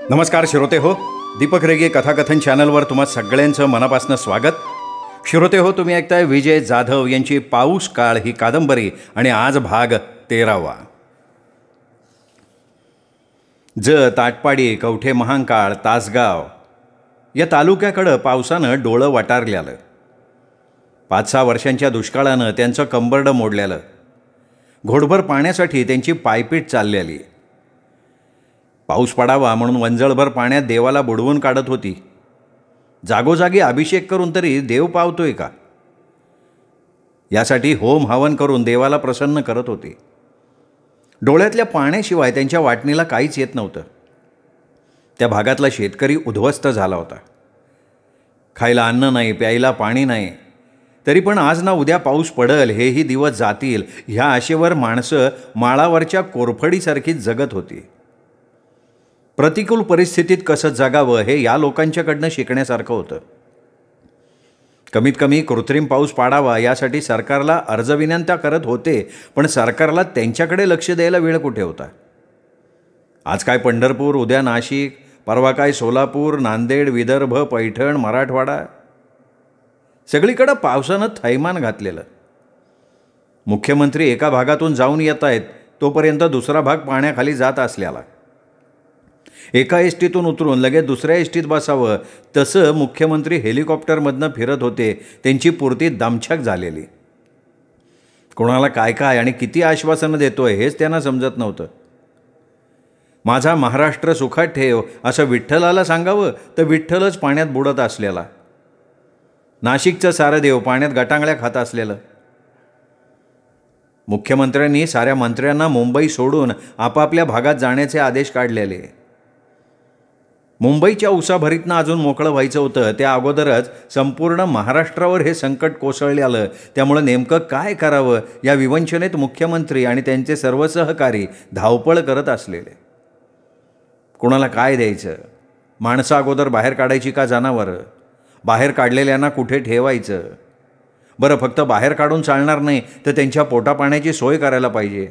नमस्कार श्रोते हो, दीपक रेगे कथाकथन चॅनलवर तुम्हा सगळ्यांचं मनापासून स्वागत. श्रोते हो, तुम्ही ऐकताय विजय जाधव यांची पाऊस काळ ही कादंबरी आणि आज भाग 13वा. जत, आटपाडी, कवठे महांकाळ, तासगाव या तालुक्याकडं पावसानं डोळं वाटारल्यालं. 5-6 वर्षांच्या दुष्काळानं त्यांचं कंबरडं मोडलेलं. घोडभर पाण्यासाठी त्यांची पायपीट चाललेली. पाऊस पडावा म्हणून वंजळभर पाण्यात देवाला बुडवून काढत होती. जागोजागी अभिषेक करून तरी देव पावतोय का यासाठी होम हवन करून देवाला प्रसन्न करत होते. डोळ्यातल्या पाण्याशिवाय त्यांच्या वाटणीला काहीच येत नव्हतं. त्या भागातला शेतकरी उद्ध्वस्त झाला होता. खायला अन्न नाही, प्यायला पाणी नाही. तरी पण आज ना उद्या पाऊस पडल, हेही दिवस जातील ह्या आशेवर माणसं माळावरच्या कोरफडीसारखीच जगत होती. प्रतिकूल परिस्थितीत कसं जगावं हे या लोकांच्याकडनं शिकण्यासारखं होतं. कमीत कमी कृत्रिम पाऊस पाडावा यासाठी सरकारला अर्जविनंत्या करत होते, पण सरकारला त्यांच्याकडे लक्ष द्यायला वेळ कुठे होता. आज काय पंढरपूर, उद्या नाशिक, परवा काय सोलापूर, नांदेड, विदर्भ, पैठण, मराठवाडा सगळीकडं पावसानं थैमान घातलेलं. मुख्यमंत्री एका भागातून जाऊन येत आहेत तोपर्यंत दुसरा भाग पाण्याखाली जात असल्याला. एका एसटीतून उतरून लगेच दुसऱ्या एसटीत बसावं तसं मुख्यमंत्री हेलिकॉप्टरमधनं फिरत होते. त्यांची पुरती दमछाक झालेली. कोणाला काय काय आणि किती आश्वासनं देतोय हेच त्यांना समजत नव्हतं. माझा महाराष्ट्र सुखात ठेव असं विठ्ठलाला सांगावं तर विठ्ठलच पाण्यात बुडत असलेला. नाशिकचं सारं देव पाण्यात गटांगळ्या खात असलेलं. मुख्यमंत्र्यांनी साऱ्या मंत्र्यांना मुंबई सोडून आपापल्या भागात जाण्याचे आदेश काढलेले. मुंबईच्या उसाभरीतनं अजून मोकळं व्हायचं होतं. त्या अगोदरच संपूर्ण महाराष्ट्रावर हे संकट कोसळलेलं. त्यामुळं नेमकं काय करावं या विवंचनेत मुख्यमंत्री आणि त्यांचे सर्व सहकारी धावपळ करत असलेले. कुणाला काय द्यायचं, माणसं अगोदर बाहेर काढायची का जनावरं, बाहेर काढलेल्यांना कुठे ठेवायचं. बरं, फक्त बाहेर काढून चालणार नाही तर त्यांच्या पोटापाण्याची सोय करायला पाहिजे,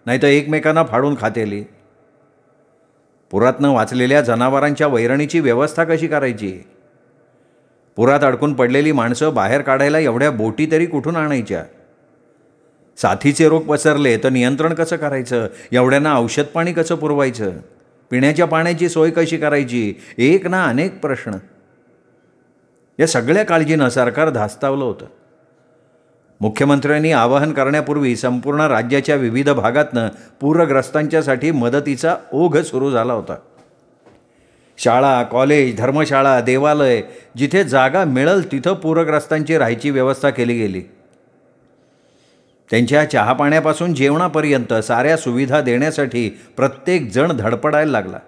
नाही तर एकमेकांना फाडून खातेली. पुरातनं वाचलेल्या जनावरांच्या वैरणीची व्यवस्था कशी करायची. पुरात अडकून पडलेली माणसं बाहेर काढायला एवढ्या बोटी तरी कुठून आणायच्या. साथीचे रोग पसरले तर नियंत्रण कसं करायचं, एवढ्यांना औषध पाणी कसं पुरवायचं, पिण्याच्या पाण्याची सोय कशी करायची, एक ना अनेक प्रश्न. या सगळ्या काळजीनं सरकार धास्तावलं होतं. मुख्यमंत्र्यांनी आवाहन करण्यापूर्वी संपूर्ण राज्याच्या विविध भागातनं पूरग्रस्तांच्यासाठी मदतीचा ओघ सुरू झाला होता. शाळा, कॉलेज, धर्मशाळा, देवालय जिथे जागा मिळेल तिथं पूरग्रस्तांची राहायची व्यवस्था केली गेली. त्यांच्या चहापाण्यापासून जेवणापर्यंत साऱ्या सुविधा देण्यासाठी प्रत्येक जण धडपडायला लागला.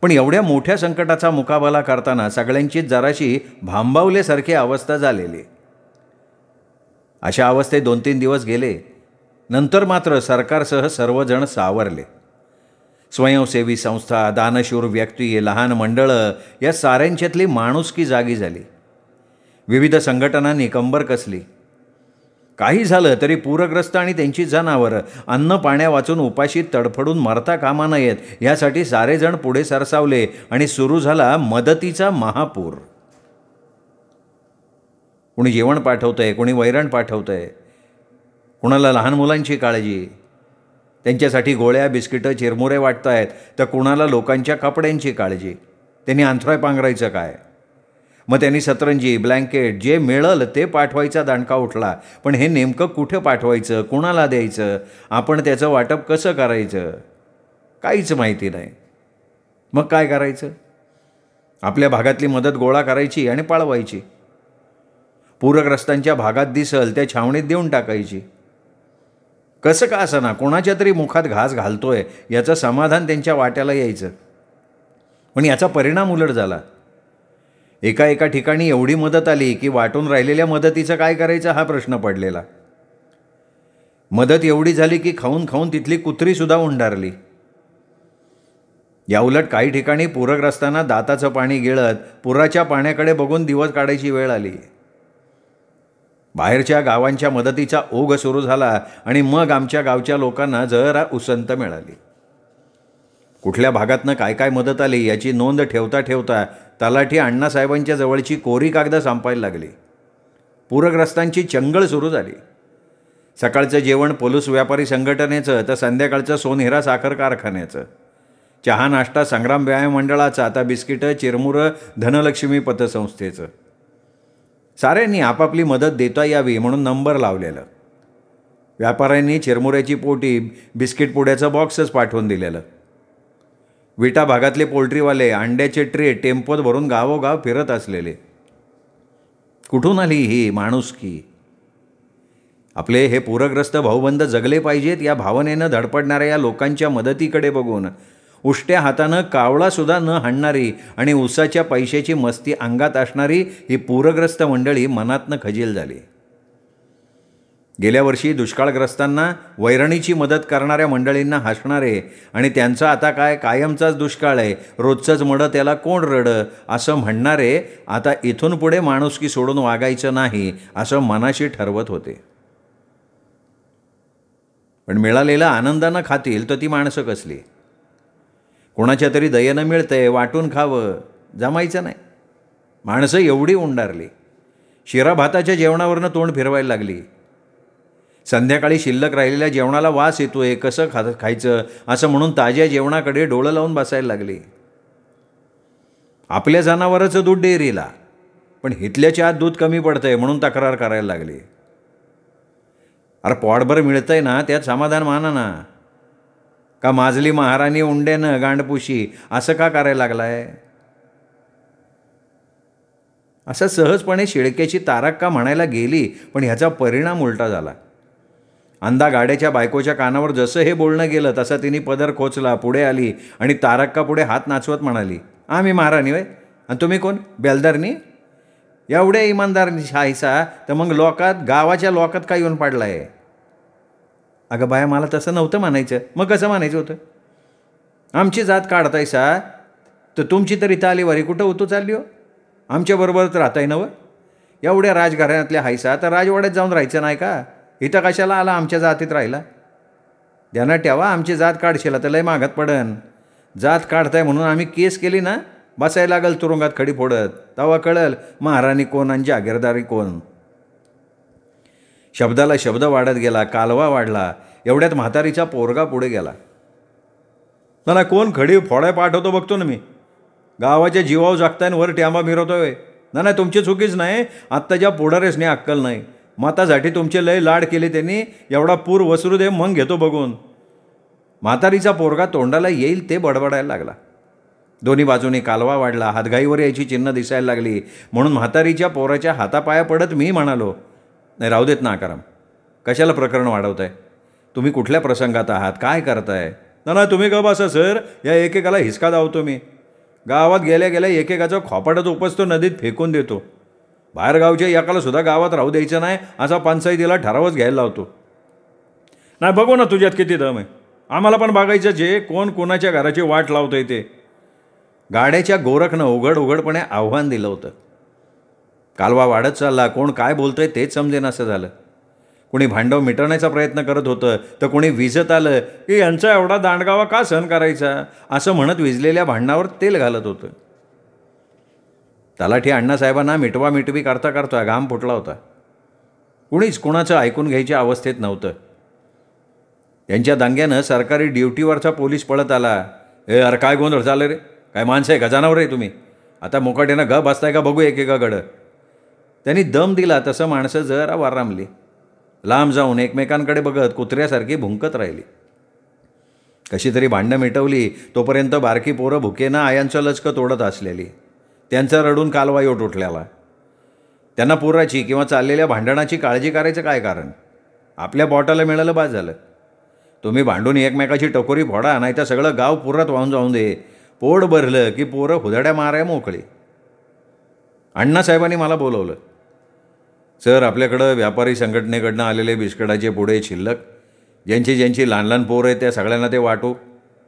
पण एवढ्या मोठ्या संकटाचा मुकाबला करताना सगळ्यांचीच जराशी भांबावल्यासारखी अवस्था झालेली. अशा अवस्थेत 2-3 दिवस गेले. नंतर मात्र सरकारसह सर्वजण सावरले. स्वयंसेवी संस्था, दानशूर व्यक्ती, लहान मंडळं या साऱ्यांच्यातली माणुसकी जागी झाली. विविध संघटनांनी कंबर कसली. काही झालं तरी पूरग्रस्त आणि त्यांची जनावरं अन्न पाण्या वाचून उपाशी तडफडून मरता कामा नयेत यासाठी सारेजण पुढे सरसावले आणि सुरू झाला मदतीचा महापूर. कुणी जेवण पाठवतंय, कुणी वैरण पाठवतंय, कुणाला लहान मुलांची काळजी, त्यांच्यासाठी गोळ्या, बिस्किटं, चिरमुरे वाटतायत, तर कुणाला लोकांच्या कपड्यांची काळजी. त्यांनी अंथराय पांघरायचं काय. मग त्यांनी सतरंजी, ब्लँकेट जे मिळलं ते पाठवायचा दांडका उठला. पण हे नेमकं कुठं पाठवायचं, कुणाला द्यायचं, आपण त्याचं वाटप कसं करायचं काहीच माहिती नाही. मग काय करायचं. आपल्या भागातली मदत गोळा करायची आणि पाळवायची. पूरग्रस्तांच्या भागात दिसल त्या छावणीत देऊन टाकायची. कसं का असं ना कोणाच्या तरी मुखात घास घालतोय याचं समाधान त्यांच्या वाट्याला यायचं. पण याचा परिणाम उलट झाला. एका ठिकाणी एवढी मदत आली की वाटून राहिलेल्या मदतीचं काय करायचं हा प्रश्न पडलेला. मदत एवढी झाली की खाऊन खाऊन तिथली कुत्रीसुद्धा उंडारली. याउलट काही ठिकाणी पूरग्रस्तांना दाताचं पाणी गिळत पुराच्या पाण्याकडे बघून दिवस काढायची वेळ आली. बाहेरच्या गावांच्या मदतीचा ओघ सुरू झाला आणि मग आमच्या गावच्या लोकांना जरा उसंत मिळाली. कुठल्या भागातनं काय काय मदत आली याची नोंद ठेवता ठेवता तलाठी अण्णासाहेबांच्या जवळची कोरी कागदं संपायला लागली. पूरग्रस्तांची चंगळ सुरू झाली. सकाळचं जेवण पोलूस व्यापारी संघटनेचं, तर संध्याकाळचं सोनहिरा साखर कारखान्याचं. चहा नाश्ता संग्राम व्यायाम मंडळाचा, आता बिस्किटं चिरमुरं धनलक्ष्मी पतसंस्थेचं. साऱ्यांनी आपापली मदत देता यावी म्हणून नंबर लावलेलं. व्यापाऱ्यांनी चिरमुऱ्याची पोटी, बिस्किट पुड्याचं बॉक्सच पाठवून दिलेलं. विटा भागातले पोल्ट्रीवाले अंड्याचे ट्रे टेम्पोत भरून गावोगाव फिरत असलेले. कुठून आली ही माणुसकी? आपले हे पूरग्रस्त भाऊबंद जगले पाहिजेत या भावनेनं धडपडणाऱ्या या लोकांच्या मदतीकडे बघून उष्ट्या हातानं कावळासुद्धा न हाणणारी आणि उसाच्या पैशाची मस्ती अंगात असणारी ही पूरग्रस्त मंडळी मनातनं खजील झाली. गेल्या वर्षी दुष्काळग्रस्तांना वैरणीची मदत करणाऱ्या मंडळींना हसणारे आणि त्यांचा आता काय कायमचाच दुष्काळ आहे, रोजचंच मडं त्याला कोण रडं असं म्हणणारे आता इथून पुढे माणुसकी सोडून वागायचं नाही असं मनाशी ठरवत होते. पण मिळालेलं आनंदानं खातील तर ती माणसं कसली? कोणाच्या तरी दयेनं मिळतंय, वाटून खावं जमायचं नाही. माणसं एवढी उंडारली, शिरा भाताच्या जेवणावरनं तोंड फिरवायला लागली. संध्याकाळी शिल्लक राहिलेल्या जेवणाला वास येतोय, कसं खायचं असं म्हणून ताज्या जेवणाकडे डोळं लावून बसायला लागली. आपल्या जनावराचं दूध डेअरीला, पण हितल्याच्या आत दूध कमी पडतंय म्हणून तक्रार करायला लागली. अरे पोटभर मिळतंय ना, त्यात समाधान माना ना. का माजली महाराणी उंडेनं गांडपुशी असं का करायला लागलाय? असं सहजपणे शिळक्याची ताराक का म्हणायला गेली, पण ह्याचा परिणाम उलटा झाला. अंदा गाड्याच्या बायकोच्या कानावर जसं हे बोलणं गेलं तसा तिने पदर खोचला, पुढे आली आणि तारक्का पुढे हात नाचवत म्हणाली, आम्ही महाराणी वय आणि तुम्ही कोण? बेलदारनी? एवढ्या इमानदारनी शाहीसा तर मग लोकात गावाच्या लोकात काय येऊन पाडलाय? अगं बाया, मला तसं नव्हतं म्हणायचं. मग कसं म्हणायचं होतं? आमची जात काढतायसा तर तुमची तरी तालीवारी कुठं होतो चालली हो? आमच्याबरोबरच राहताय नवं? एवढ्या राजघराण्यातल्या हायसा तर राजवाड्यात जाऊन राहायचं नाही का? इथं कशाला आला आमच्या जातीत राहिला? ध्यानात ठेवा, आमची जात काढशीला तर लय मागात पडन. जात काढताय म्हणून आम्ही केस केली ना, बसायला लागल तुरुंगात खडी फोडत. तेव्हा कळल महाराणी कोण आणि जागीरदारी कोण. शब्दाला शब्द वाढत गेला, कालवा वाढला. एवढ्यात म्हातारीचा पोरगा पुढे गेला. ना कोण खडी फोडाय पाठवतो बघतो ना मी. गावाच्या जीवावर जागताय वर ट्यामा मिरवतोय. ना तुमची चुकीच नाही, आत्ता ज्या पुढारेसने अक्कल नाही. मतासाठी तुमचे लय लाड केले त्यांनी, एवढा पूर वसरू दे मग घेतो बघून. म्हातारीचा पोरगा तोंडाला येईल ते बडबडायला लागला. दोन्ही बाजूनी कालवा वाढला, हातघाईवर यायची चिन्ह दिसायला लागली. म्हणून म्हातारीच्या पोराच्या हातापाया पडत मी म्हणालो, नाही राहू देत ना आकाराम, कशाला प्रकरण वाढवताय? तुम्ही कुठल्या प्रसंगात आहात, काय करताय? ना तुम्ही का बसा सर, या एकेकाला हिसका धावतो मी. गावात गेल्या गेल्या एकेकाचा खोपाटच उपसतो, नदीत फेकून देतो. बाहेरगावच्या एकाला सुद्धा गावात राहू द्यायचं नाही असा पंचायतीला ठरावच घ्यायला लावतो. नाही बघू ना तुझ्यात किती दम आहे, आम्हाला पण बघायचं जे कोण कोणाच्या घराची वाट लावतंय ते. गाड्याच्या गोरखनं उघडपणे आव्हान दिलं होतं. कालवा वाढत चालला, कोण काय बोलतंय तेच समजेनासं झालं. कोणी भांडव मिटवण्याचा प्रयत्न करत होतं, तर कोणी विजत आलं की यांचा एवढा दांडगावा का सहन करायचा असं म्हणत विजलेल्या भांडणावर तेल घालत होतं. तलाठी अण्णासाहेबांना मिटवी करता करता घाम फुटला होता. कुणीच कुणाचं ऐकून घ्यायच्या अवस्थेत नव्हतं. यांच्या दांग्यानं सरकारी ड्युटीवरचा पोलीस पळत आला. अरे काय गोंधळ चाललं रे, काय माणसं आहे का जनावर आहे तुम्ही? आता मुकाट्यानं ग बसताय का बघू एकेकाकडं. त्यांनी दम दिला तसं माणसं जरा वारामली. लांब जाऊन एकमेकांकडे बघत कुत्र्यासारखी भुंकत राहिली. कशी तरी भांडणं मिटवली तोपर्यंत बारकी पोरं भुकेनं आयांचं लचकं तोडत असलेली. त्यांचा रडून कालवा योट उठलेला. त्यांना पुराची किंवा चाललेल्या भांडणाची काळजी करायचं काय कारण? आपल्या बॉटाला मिळालं बाद झालं. तुम्ही भांडून एकमेकाची टकोरी फोडा, नाही तर सगळं गाव पुरात वाहून जाऊन दे. पोट भरलं की पोरं हुदड्या माराय मोकळी. अण्णासाहेबांनी मला बोलवलं. सर, आपल्याकडं व्यापारी संघटनेकडनं आलेले बिस्किटाचे पुढे शिल्लक, ज्यांची लहान लहान पोरं आहेत त्या सगळ्यांना ते वाटू.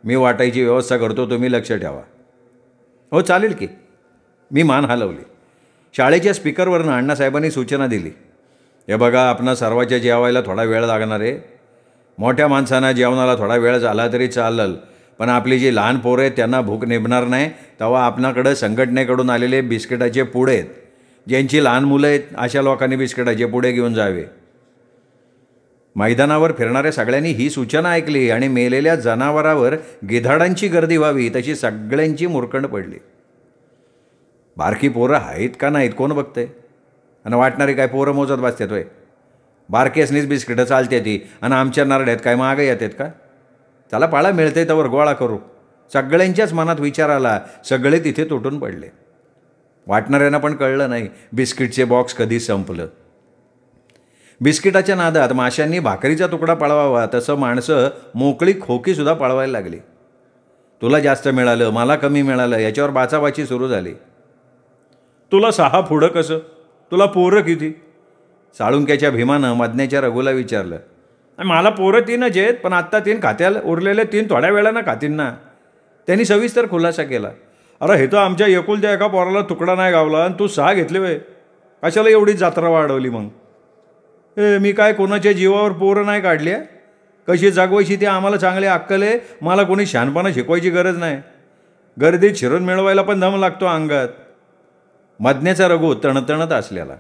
मी वाटायची व्यवस्था करतो, तुम्ही लक्ष ठेवा. हो चालेल की. मी मान हलवली. शाळेच्या स्पीकरवरनं अण्णासाहेबांनी सूचना दिली. हे बघा, आपणा सर्वाच्या जेवायला थोडा वेळ लागणार आहे. मोठ्या माणसांना जेवणाला थोडा वेळ झाला तरी चालेल, पण आपली जी लहान पोरं आहेत त्यांना भूक निभणार नाही, तेव्हा आपणाकडं संघटनेकडून आलेले बिस्किटाचे पुडे आहेत. ज्यांची लहान मुलं आहेत अशा लोकांनी बिस्किटाचे पुडे घेऊन जावे. मैदानावर फिरणाऱ्या सगळ्यांनी ही सूचना ऐकली आणि मेलेल्या जनावरावर गिधाडांची गर्दी व्हावी तशी सगळ्यांची मुरकंड पडली. बारकी पोरं आहेत का नाहीत कोण बघतंय? आणि वाटणारी काय पोरं मोजत बसतात होय? बारकेसनीच बिस्किटं चालते ती आणि आमच्या नारड्यात काय मागं येतात का? त्याला पाळा मिळते त्यावर गोळा करू. सगळ्यांच्याच मनात विचार आला. सगळे तिथे तुटून पडले. वाटणाऱ्यांना पण कळलं नाही बिस्किटचे बॉक्स कधी संपलं. बिस्किटाच्या नादात माशांनी भाकरीचा तुकडा पळवावा तसं माणसं मोकळी खोकीसुद्धा पळवायला लागली. तुला जास्त मिळालं, मला कमी मिळालं, याच्यावर बाचाबाची सुरू झाली. तुला 6 पुढं कसं? तुला पोरं किती? साळुंक्याच्या भीमानं मदन्याच्या रघुला विचारलं. मला पोरं 3च आहेत, पण आत्ता 3 खात्याला, उरलेले 3 थोड्या वेळानं खातील ना. त्यांनी सविस्तर खुलासा केला. अरे हे तर आमच्या एकुलत्या एका पोराला तुकडा नाही गावला आणि तू 6 घेतले वे. कशाला एवढी जत्रा वाढवली मग? मी काय कोणाच्या जीवावर पोरं नाही काढली आहे. कशी जागवायची ती आम्हाला चांगली अक्कल आहे. मला कोणी शहाणपणा शिकवायची गरज नाही. गर्दीत शिरून मिळवायला पण दम लागतो अंगात. मदन्याचा रघु तणतणत असलेला.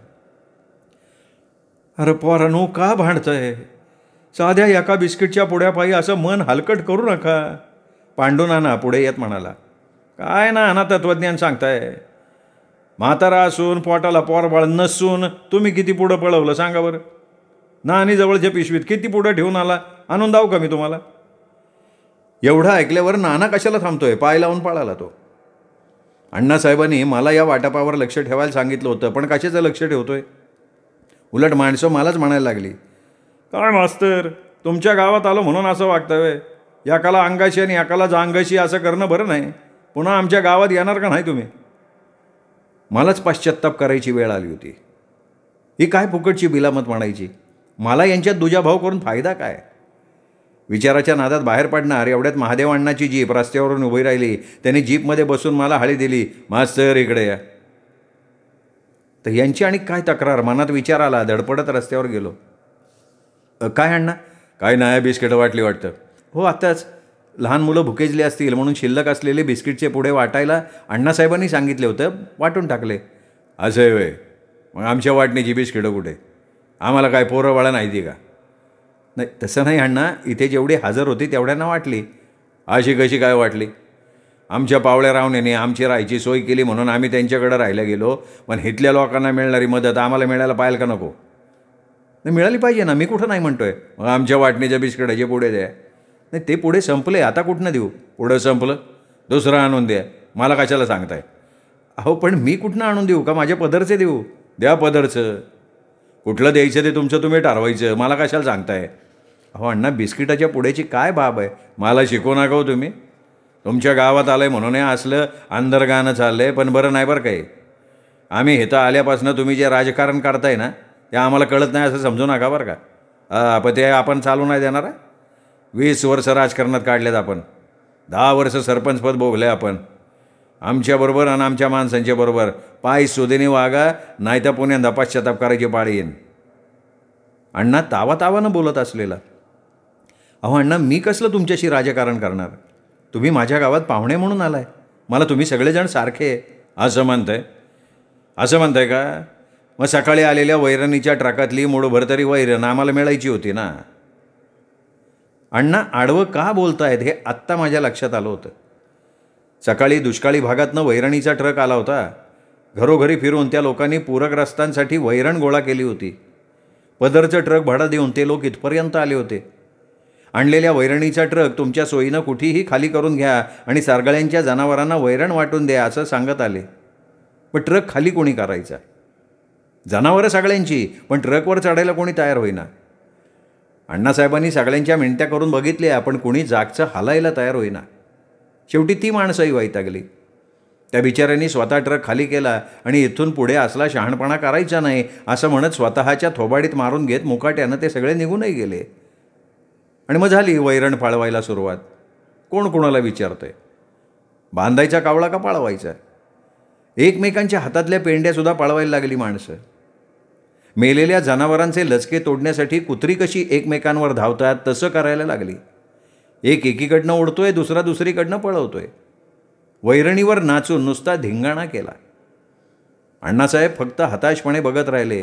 अरे पोरांनो का भांडतंय? साध्या एका बिस्किटच्या पुड्यापायी असं मन हलकट करू नका. पांडुनाना पुढे येत म्हणाला. काय ना ना तत्त्वज्ञान सांगताय? म्हातारा असून पोटाला पोरबाळ नसून तुम्ही किती पुढं पळवलं सांगा बरं. नानी जवळच्या पिशवीत किती पुढं ठेवून आला? आणून दाव का मी तुम्हाला? एवढं ऐकल्यावर नाना कशाला थांबतोय? पाय लावून पळाला तो. अण्णासाहेबांनी मला या वाटपावर लक्ष ठेवायला सांगितलं होतं, पण कशाचं लक्ष ठेवतोय? उलट माणसं मलाच म्हणायला लागली. काय मास्तर, तुमच्या गावात आलो म्हणून असं वागतंय? एकाला अंगाशी आणि एकाला जांगाशी असं करणं बरं नाही. पुन्हा आमच्या गावात येणार का नाही तुम्ही? मलाच पश्चात्ताप करायची वेळ आली होती. ही काय फुकटची बिलामत म्हणायची? मला यांच्यात दुजाभाव करून फायदा काय? विचाराच्या नादात बाहेर पडणार एवढ्यात महादेव अण्णाची जीप रस्त्यावरून उभी राहिली. त्यांनी जीपमध्ये बसून मला हाळी दिली. मास्तर इकडे या. तर यांची आणि काय तक्रार मनात विचार आला. धडपडत रस्त्यावर गेलो. काय अण्णा? काय नाही, बिस्किटं वाटली वाटतं. हो आत्ताच. लहान मुलं भुकेजली असतील म्हणून शिल्लक असलेले बिस्किटचे पुढे वाटायला अण्णासाहेबांनी सांगितले होतं, वाटून टाकले. असं आहे होय? मग आमच्या वाटणीची बिस्किटं कुठे? आम्हाला काय पोरं बाळा नाही ती का? नाही तसं नाही अण्णा, इथे जेवढी हजर होती तेवढ्यांना वाटली. अशी कशी काय वाटली? आमच्या पावळ्या रावण्याने आमची राहायची सोय केली म्हणून आम्ही त्यांच्याकडे राहायला गेलो. पण इथल्या लोकांना मिळणारी मदत आम्हाला मिळायला पाहिजे का नको? नाही मिळाली पाहिजे ना, मी कुठं नाही म्हणतोय. मग आमच्या वाटणीच्या बिस्किटाचे पुढे द्या. नाही ते पुढे संपले, आता कुठनं देऊ? पुढं संपलं, दुसरं आणून द्या. मला कशाला सांगताय? अहो पण मी कुठनं आणून देऊ का? माझ्या पदरचे देऊ? द्या पदरचं. कुठलं द्यायचं ते तुमचं तुम्ही ठरवायचं, मला कशाला सांगताय? अहो अण्णा, बिस्किटाच्या पुढ्याची काय बाब आहे? मला शिकवू नका हो तुम्ही. तुमच्या गावात आलं आहे म्हणून हे असलं अंधरगाणं चाललं आहे, पण बरं नाही बरं काय. आम्ही इथं आल्यापासून तुम्ही जे राजकारण करताय ना ते आम्हाला कळत नाही असं समजू नका बरं का. पण ते आपण चालू नाही देणार. 20 वर्ष राजकारणात काढलेत आपण. 10 वर्ष सरपंचपद भोगले आपण. आमच्याबरोबर आणि आमच्या माणसांच्या बरोबर पाय सुदेने वागा, नाही तर पुण्यांदा पश्चाताप करायची पाळी येईन. अण्णा तावातावानं बोलत असलेला. अहो अण्णा, मी कसलं तुमच्याशी राजकारण करणार? तुम्ही माझ्या गावात पाहुणे म्हणून आलाय. मला तुम्ही सगळेजण सारखे असं म्हणताय? असं म्हणताय का? मग सकाळी आलेल्या वैरणीच्या ट्रकातली मूठभर तरी वैरण आम्हाला मिळायची होती ना. अण्णा आडवं का बोलतायत हे आत्ता माझ्या लक्षात आलं होतं. सकाळी दुष्काळी भागातनं वैरणीचा ट्रक आला होता. घरोघरी फिरून त्या लोकांनी पूरग्रस्तांसाठी वैरण गोळा केली होती. पदरचं ट्रक भाडं देऊन ते लोक इथपर्यंत आले होते. आणलेल्या वैरणीचा ट्रक तुमच्या सोयीनं कुठेही खाली करून घ्या आणि सारगळ्यांच्या जनावरांना वैरण वाटून द्या असं सांगत आले. पण ट्रक खाली कोणी करायचा? जनावरं सगळ्यांची, पण ट्रकवर चढायला कोणी तयार होईना. अण्णासाहेबांनी सगळ्यांच्या मिणत्या करून बघितल्या, पण कोणी जागचं हालायला तयार होईना. शेवटी ती माणसंही वैतागली. त्या बिचाऱ्यांनी स्वतः ट्रक खाली केला आणि इथून पुढे असला शहाणपणा करायचा नाही असं म्हणत स्वतःच्या थोबाडीत मारून घेत मुकाट्यानं ते सगळे निघूनही गेले. आणि मग झाली वैरण पाळवायला सुरुवात. कोण कोणाला विचारतंय? बांधायचा कावळा का पाळवायचा? एकमेकांच्या हातातल्या पेंड्यासुद्धा पाळवायला लागली माणसं. मेलेल्या जनावरांचे लचके तोडण्यासाठी कुत्री कशी एकमेकांवर धावतात तसं करायला लागली. एक एकीकडनं ओढतोय, दुसरा दुसरीकडनं पळवतोय. वैरणीवर नाचून नुसता धिंगाणा केला. अण्णासाहेब फक्त हताशपणे बघत राहिले.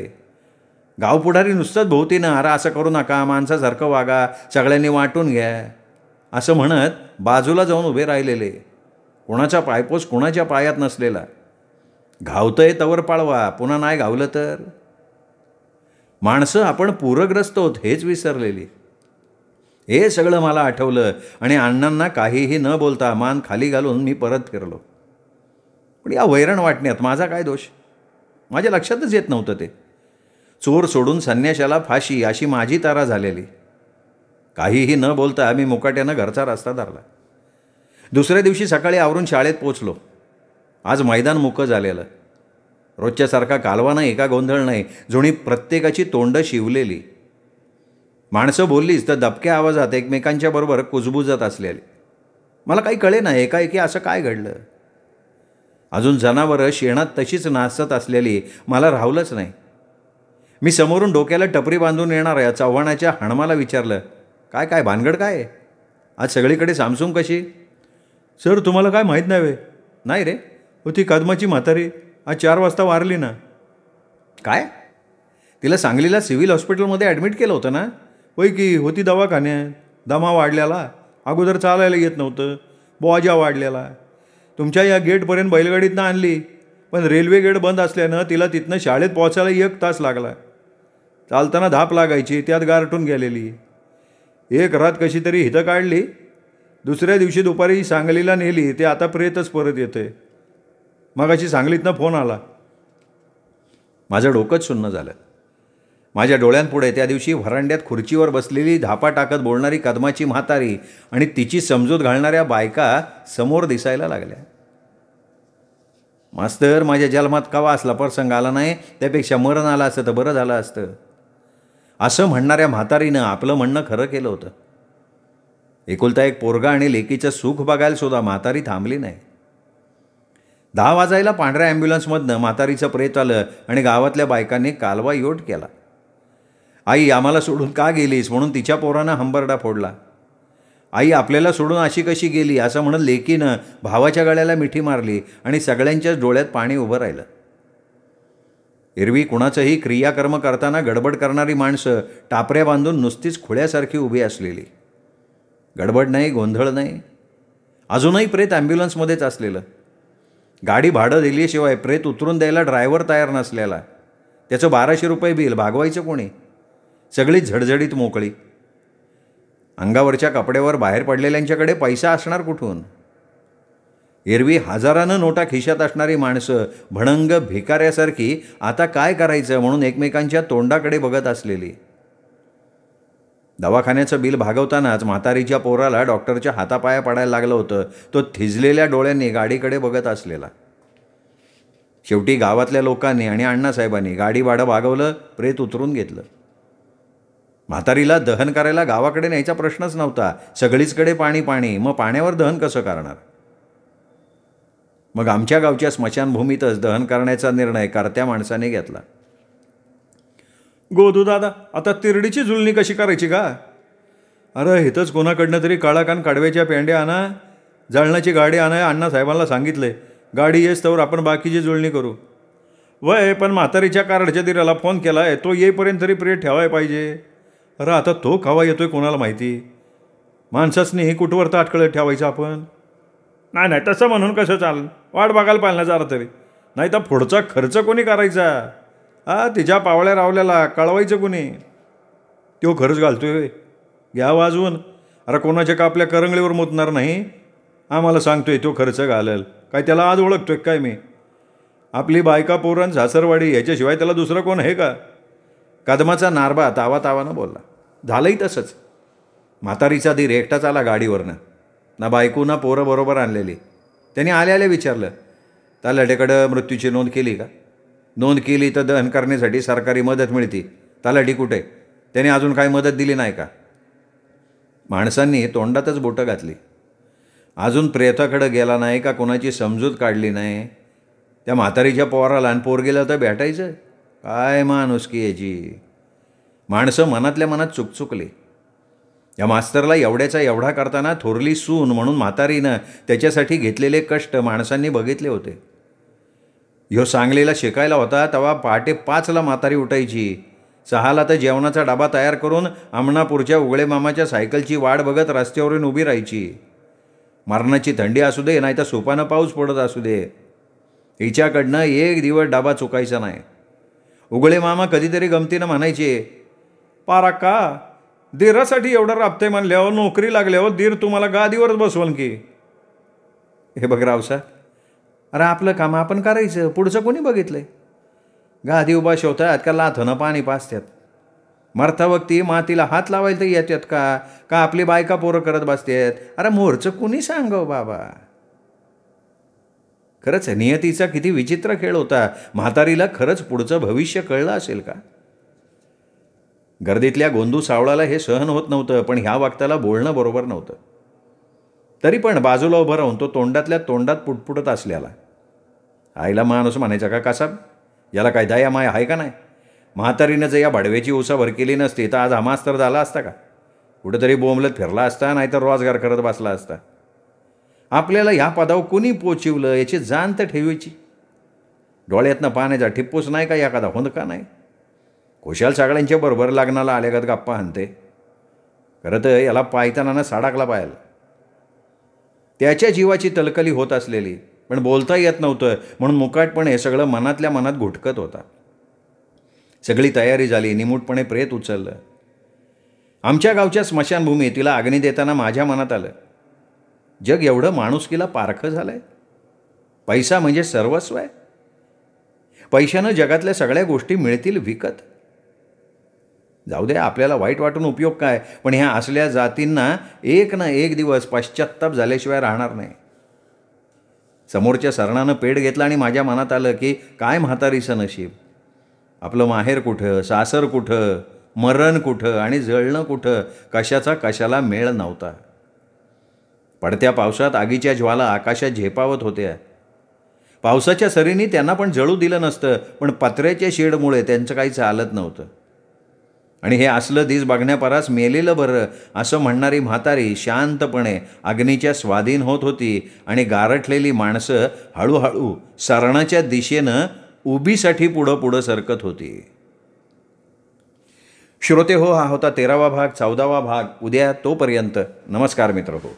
गावपुढारी नुसतंच भोवतीनं, अरे असं करू नका, माणसासारखं वागा, सगळ्यांनी वाटून घ्या असं म्हणत बाजूला जाऊन उभे राहिलेले. कोणाचा पायपोस कोणाच्या पायात नसलेला. घावतंय तवर पाळवा, पुन्हा नाही घावलं तर. माणसं आपण पूरग्रस्त होत हेच विसरलेली. हे सगळं मला आठवलं आणि अण्णांना काहीही न बोलता मान खाली घालून मी परत फिरलो. पण या वैरण वाटण्यात माझा काय दोष? माझ्या लक्षातच येत नव्हतं ते. चोर सोडून संन्याशाला फाशी अशी माझी तारा झालेली. काहीही न बोलता मी मुकाट्यानं घरचा रस्ता धरला. दुसऱ्या दिवशी सकाळी आवरून शाळेत पोचलो. आज मैदान मोकळं झालेलं. रोजच्यासारखा कालवा नाही का गोंधळ नाही. जुनी प्रत्येकाची तोंडं शिवलेली. माणसं बोललीच तर दबक्या आवाजात एकमेकांच्या बरोबर कुजबुजत असलेली. मला काही कळे ना एकाएकी असं काय घडलं. अजून जनावरं शेणात तशीच नाचत असलेली मला राहवलंच नाही. मी समोरून डोक्याला टपरी बांधून येणाऱ्या चव्हाणाच्या हणमाला विचारलं, काय काय भानगड काय? आज सगळीकडे सामसूम कशी? सर तुम्हाला काय माहीत नाही वे? नाही रे, ती कदमाची म्हातारी आज 4 वाजता वारली ना. काय? तिला सांगलीला सिव्हिल हॉस्पिटलमध्ये ॲडमिट केलं होतं ना? होय की, होती दवाखान्यात. दमा वाढलेला, अगोदर चालायला येत नव्हतं, बोजा वाढलेला. तुमच्या या गेटपर्यंत बैलगाडीतनं आणली, पण रेल्वे गेट बंद असल्यानं तिला तिथनं शाळेत पोहोचायला 1 तास लागला. चालताना धाप लागायची, त्यात गारटून गेलेली. एक रात कशी तरी हिथं काढली. दुसऱ्या दिवशी दुपारी सांगलीला नेली. ते आता प्रेतच परत येते. मगाशी सांगलीतनं फोन आला. माझं डोकंच सुन्न झालं. माझ्या डोळ्यांपुढे त्या दिवशी व्हरांड्यात खुर्चीवर बसलेली धापा टाकत बोलणारी कदमाची म्हातारी आणि तिची समजूत घालणाऱ्या बायका समोर दिसायला लागल्या. मास्तर, माझ्या जन्मात कवा असला प्रसंग आला नाही, त्यापेक्षा मरण आलं असतं तर बरं झालं असतं असं म्हणणाऱ्या म्हातारीनं आपलं म्हणणं खरं केलं होतं. एकुलता एक पोरगा आणि लेकीचं सुख बघायला सुद्धा म्हातारी थांबली नाही. 10 वाजायला पांढऱ्या ॲम्ब्युलन्समधनं म्हातारीचं प्रेत आलं आणि गावातल्या बायकांनी कालवा योट केला. आई आम्हाला सोडून का गेलीस म्हणून तिच्या पोरानं हंबरडा फोडला. आई आपल्याला सोडून अशी कशी गेली असं म्हणून लेकीनं भावाच्या गळ्याला मिठी मारली आणि सगळ्यांच्याच डोळ्यात पाणी उभं राहिलं. एरवी कुणाचंही क्रियाकर्म करताना गडबड करणारी माणसं टापऱ्या बांधून नुसतीच खुळ्यासारखी उभी असलेली. गडबड नाही, गोंधळ नाही. अजूनही प्रेत ॲम्ब्युलन्समध्येच असलेलं. गाडी भाडं दिल्याशिवाय प्रेत उतरून द्यायला ड्रायव्हर तयार नसलेला. त्याचं 1200 रुपये बिल, भागवायचं कोणी? सगळी झडझडीत मोकळी. अंगावरच्या कपड्यावर बाहेर पडलेल्यांच्याकडे पैसा असणार कुठून? एरवी हजारानं नोटा खिशात असणारी माणसं भणंग भिकाऱ्यासारखी आता काय करायचं म्हणून एकमेकांच्या तोंडाकडे बघत असलेली. दवाखान्याचं बिल भागवतानाच म्हातारीच्या पोराला डॉक्टरच्या हातापाया पडायला लागलं होतं. तो थिजलेल्या डोळ्यांनी गाडीकडे बघत असलेला. शेवटी गावातल्या लोकांनी आणि अण्णासाहेबांनी गाडी भाडं भागवलं, प्रेत उतरून घेतलं. म्हातारीला दहन करायला गावाकडे न्यायचा प्रश्नच नव्हता. सगळीचकडे पाणी पाणी, मग पाण्यावर दहन कसं करणार? मग आमच्या गावच्या स्मशानभूमीतच दहन करण्याचा निर्णय कर्त्या माणसाने घेतला. गोदू दादा, आता तिरडीची जुळणी कशी करायची का? अरे इथंच कोणाकडनं तरी काळाकान काढव्याच्या पेंड्या आणा, जळणाची गाडी आणा. अण्णासाहेबांना सांगितले, गाडी येस तर आपण बाकीची जुळणी करू. वय पण म्हातारीच्या कार्डच्या दिराला फोन केला आहे, तो येईपर्यंत तरी प्रेत ठेवायला पाहिजे. अरे आता तो खावा येतोय कोणाला माहिती. माणसासनी हे कुठवर ताटकळत ठेवायचं आपण? नाही नाही, तसं म्हणून कसं चाल, वाट बघायला पाहिलं जरा तरी. नाही तर पुढचा खर्च कोणी करायचा? तिच्या पावळ्या रावल्याला कळवायचं कोणी? तो खर्च घालतोय, घ्या वाजवून. अरे कोणाच्या का आपल्या करंगळीवर मुतणार नाही, आम्हाला सांगतोय तो खर्च घालेल. काय त्याला आज ओळखतोय काय मी? आपली बायका पोरण सासरवाडी ह्याच्याशिवाय त्याला दुसरं कोण आहे का? कदमाचा नारबा तावा तावानं बोलला. झालंही तसंच. म्हातारीचा धीर एकटाच आला गाडीवरनं. ना बायको ना पोरं बरोबर आणलेली. त्याने आले आले विचारलं, तलाठ्याकडं मृत्यूची नोंद केली का? नोंद केली तर दहन करण्यासाठी सरकारी मदत मिळते. तलाठी कुठे? त्याने अजून काही मदत दिली नाही का? माणसांनी तोंडातच बोटं घातली. अजून प्रेताकडं गेला नाही का कोणाची समजूत काढली नाही. त्या म्हातारीच्या पोराला आणि पोरगेला तर भेटायचं काय? माणुसकी याची. माणसं मनातल्या मनात चुकचुकली. या मास्तरला एवढ्याचा एवढा करताना थोरली सून म्हणून म्हातारीनं त्याच्यासाठी घेतलेले कष्ट माणसांनी बघितले होते. ह्यो सांगलीला शिकायला होता तेव्हा पहाटे 5ला म्हातारी उठायची. 6ला तर जेवणाचा डबा तयार करून आमणापूरच्या उगळे मामाच्या सायकलची वाट बघत रस्त्यावरून उभी राहायची. मरणाची थंडी असू दे नाही तर सुपानं पाऊस पडत असू दे, हिच्याकडनं एक दिवस डबा चुकायचा नाही. उगळे मामा कधीतरी गमतीनं म्हणायचे, पारा का दीरासाठी एवढं राबते म्हणल्यावर नोकरी लागल्यावर दीर तुम्हाला गादीवरच बसवल की. हे बघ रावसा, अरे आपलं काम आपण करायचं, पुढचं कोणी बघितलंय? गादी उभा शेवतात का लाथनं पाणी पाचतात? मरतावक्ती मातीला हात लावायला तर येतात का आपली बायका पोरं करत बसतात? अरे मोरचं कुणी सांगव बाबा. खरंच नियतीचा किती विचित्र खेळ होता. म्हातारीला खरंच पुढचं भविष्य कळलं असेल का? गर्दीतल्या गोंदू सावळाला हे सहन होत नव्हतं, पण ह्या वक्ताला बोलणं बरोबर नव्हतं. तरी पण बाजूला उभं राहून तो तोंडातल्या तोंडात पुटपुटत असल्याला आईला माणूस म्हणायचा का कासाब, याला काय दया माय आहे का नाही? म्हातारीनं जर या भाडव्याची उसाभर केली नसती तर आज हा मास्तर झाला असता का? कुठेतरी बोंबलत फिरला असता, नाहीतर रोजगार करत बसला असता. आपल्याला ह्या पदावर कुणी पोचिवलं याची जाण तर ठेवायची. डोळ्यातनं पाण्याचा ठिप्पूस नाही का एखादा होंदका नाही? खुशाल सगळ्यांच्या बरोबर लग्नाला आल्यागत गप्पा हाणते. खरं तर याला पायताना साडाकला पाहिला. त्याच्या जीवाची तलकली होत असलेली, पण बोलता येत नव्हतं म्हणून मुकाटपणे सगळं मनातल्या मनात घुटकत होता. सगळी तयारी झाली. निमूटपणे प्रेत उचललं. आमच्या गावच्या स्मशानभूमीत तिला अग्नी देताना माझ्या मनात आलं, जग एवढं माणुसकीला पारखं झालं आहे? पैसा म्हणजे सर्वस्व आहे? पैशानं जगातल्या सगळ्या गोष्टी मिळतील विकत? जाऊ दे, आपल्याला वाईट वाटून उपयोग काय, पण ह्या असल्या जातींना एक ना एक दिवस पश्चात्ताप झाल्याशिवाय राहणार नाही. समोरच्या सरणानं पेट घेतला आणि माझ्या मनात आलं की काय म्हातारीचं नशीब. आपलं माहेर कुठं, सासर कुठं, मरण कुठं आणि जळणं कुठं, कशाचा कशाला मेळ नव्हता. पडत्या पावसात आगीच्या ज्वाला आकाशात झेपावत होत्या. पावसाच्या सरींनी त्यांना पण जळू दिलं नसतं, पण पत्र्याच्या शेडमुळे त्यांचं काही चालत नव्हतं. आणि हे असलं दिस बघण्यापरास मेलेलं बरं असं म्हणणारी म्हातारी शांतपणे अग्नीच्या स्वाधीन होत होती आणि गारठलेली माणसं हळूहळू सरणाच्या दिशेनं उभीसाठी पुढं सरकत होती. श्रोते हो, हा होता 13वा भाग. 14वा भाग उद्या. तोपर्यंत नमस्कार मित्र हो.